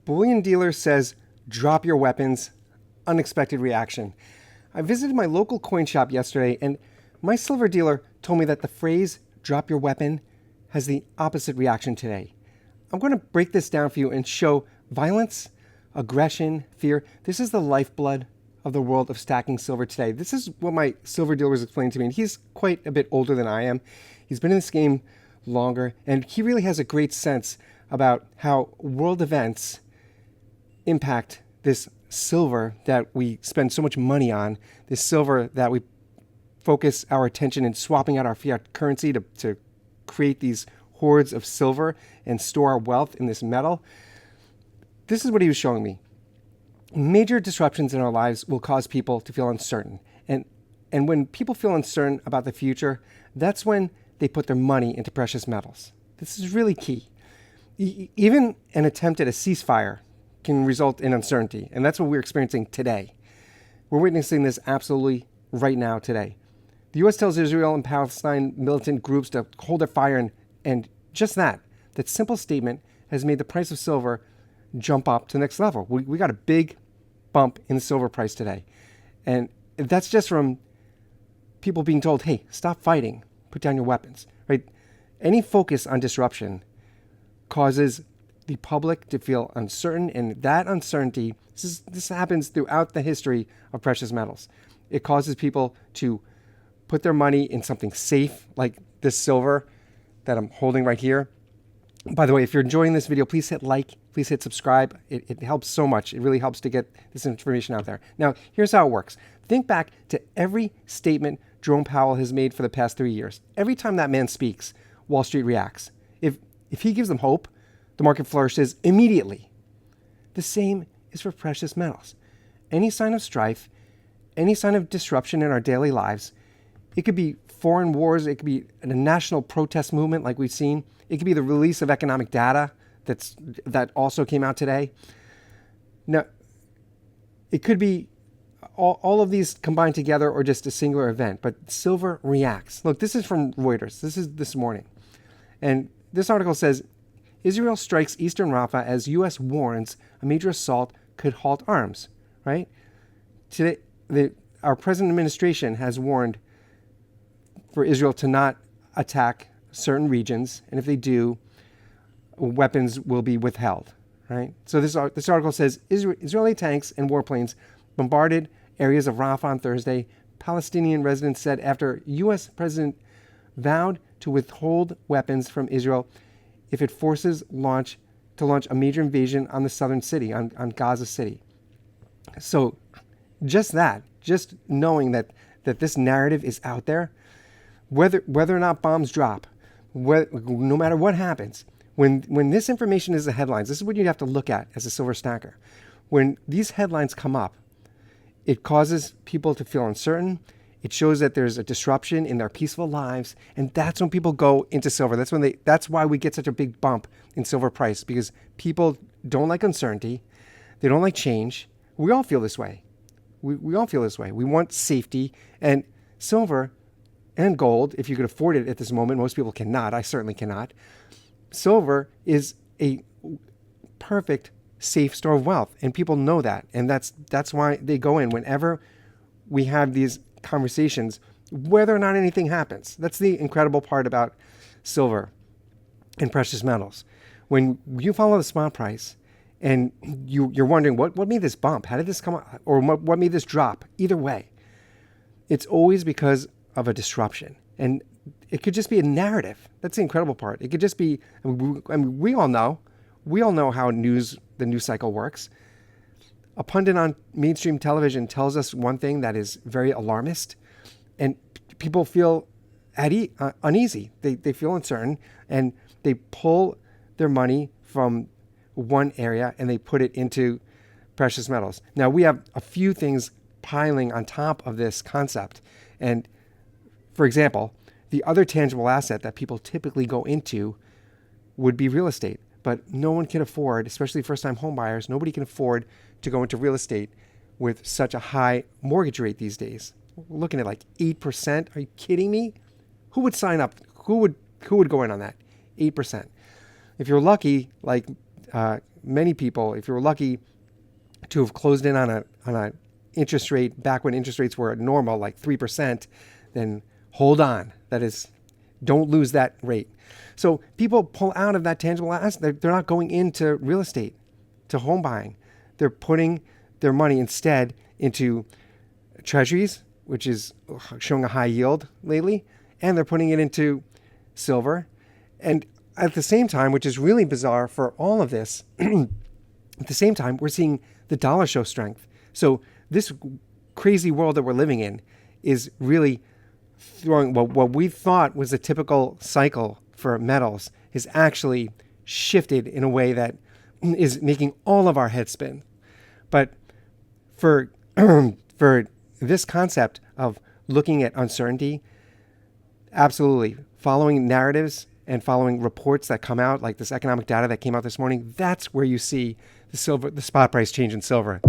Bullion dealer says, drop your weapons. Unexpected reaction. I visited my local coin shop yesterday, and my silver dealer told me that the phrase, drop your weapon, has the opposite reaction today. I'm going to break this down for you and show violence, aggression, fear. This is the lifeblood of the world of stacking silver today. This is what my silver dealer was explaining to me, and he's quite a bit older than I am. He's been in this game longer, and he really has a great sense about how world events impact this silver that we spend so much money on, this silver that we focus our attention in swapping out our fiat currency to create these hoards of silver and store our wealth in this metal. This is what he was showing me. Major disruptions in our lives will cause people to feel uncertain. And when people feel uncertain about the future, that's when they put their money into precious metals. This is really key. Even an attempt at a ceasefire can result in uncertainty. And that's what we're experiencing today. We're witnessing this absolutely right now today. The U.S. tells Israel and Palestine militant groups to hold their fire, and just that simple statement has made the price of silver jump up to the next level. We got a big bump in the silver price today. And that's just from people being told, hey, stop fighting, put down your weapons, right? Any focus on disruption causes the public to feel uncertain, and that uncertainty, this happens throughout the history of precious metals. It causes people to put their money in something safe, like this silver that I'm holding right here. By the way, if you're enjoying this video, please hit like, please hit subscribe. It helps so much. It really helps to get this information out there. Now, here's how it works. Think back to every statement Jerome Powell has made for the past 3 years. Every time that man speaks, Wall Street reacts. If he gives them hope, the market flourishes immediately. The same is for precious metals. Any sign of strife, any sign of disruption in our daily lives, it could be foreign wars, it could be a national protest movement like we've seen, it could be the release of economic data that also came out today. Now, it could be all of these combined together or just a singular event, but silver reacts. Look, this is from Reuters. This is this morning. And this article says, Israel strikes eastern Rafah as U.S. warns a major assault could halt arms, right? Today, our present administration has warned for Israel to not attack certain regions, and if they do, weapons will be withheld, right? So this article says, Israeli tanks and warplanes bombarded areas of Rafah on Thursday. Palestinian residents said after U.S. President vowed to withhold weapons from Israel if it forces launch a major invasion on the southern city, on Gaza City. So just knowing that this narrative is out there, whether or not bombs drop, no matter what happens, when this information is the headlines, this is what you have to look at as a silver stacker. When these headlines come up, it causes people to feel uncertain. It shows that there's a disruption in their peaceful lives, and that's when people go into silver. That's why we get such a big bump in silver price, because people don't like uncertainty. They don't like change. We all feel this way. We all feel this way. We want safety, and silver and gold, if you could afford it at this moment. Most people cannot. I certainly cannot. Silver is a perfect, safe store of wealth, and people know that, and that's why they go in whenever we have these conversations, whether or not anything happens. That's the incredible part about silver and precious metals. When you follow the spot price and you're wondering what made this bump, how did this come up, or what made this drop, either way, it's always because of a disruption. And it could just be a narrative. That's the incredible part. It could just be, we all know how the news cycle works. A pundit on mainstream television tells us one thing that is very alarmist, and people feel uneasy. They feel uncertain, and they pull their money from one area and they put it into precious metals. Now, we have a few things piling on top of this concept. And for example, the other tangible asset that people typically go into would be real estate. But no one can afford, especially first-time home buyers, nobody can afford to go into real estate with such a high mortgage rate these days. We're looking at like 8%. Are you kidding me? Who would sign up? Who would go in on that? 8%. If you're lucky, like many people, if you were lucky to have closed in on a interest rate back when interest rates were normal, like 3%, then hold on. That is, don't lose that rate. So people pull out of that tangible asset. They're not going into real estate, to home buying. They're putting their money instead into treasuries, which is showing a high yield lately, and they're putting it into silver. And at the same time, which is really bizarre for all of this, at the same time, we're seeing the dollar show strength. So this crazy world that we're living in is really throwing what we thought was a typical cycle for metals is actually shifted in a way that is making all of our heads spin. But for for this concept of looking at uncertainty, absolutely following narratives and following reports that come out, like this economic data that came out this morning, that's where you see the spot price change in silver.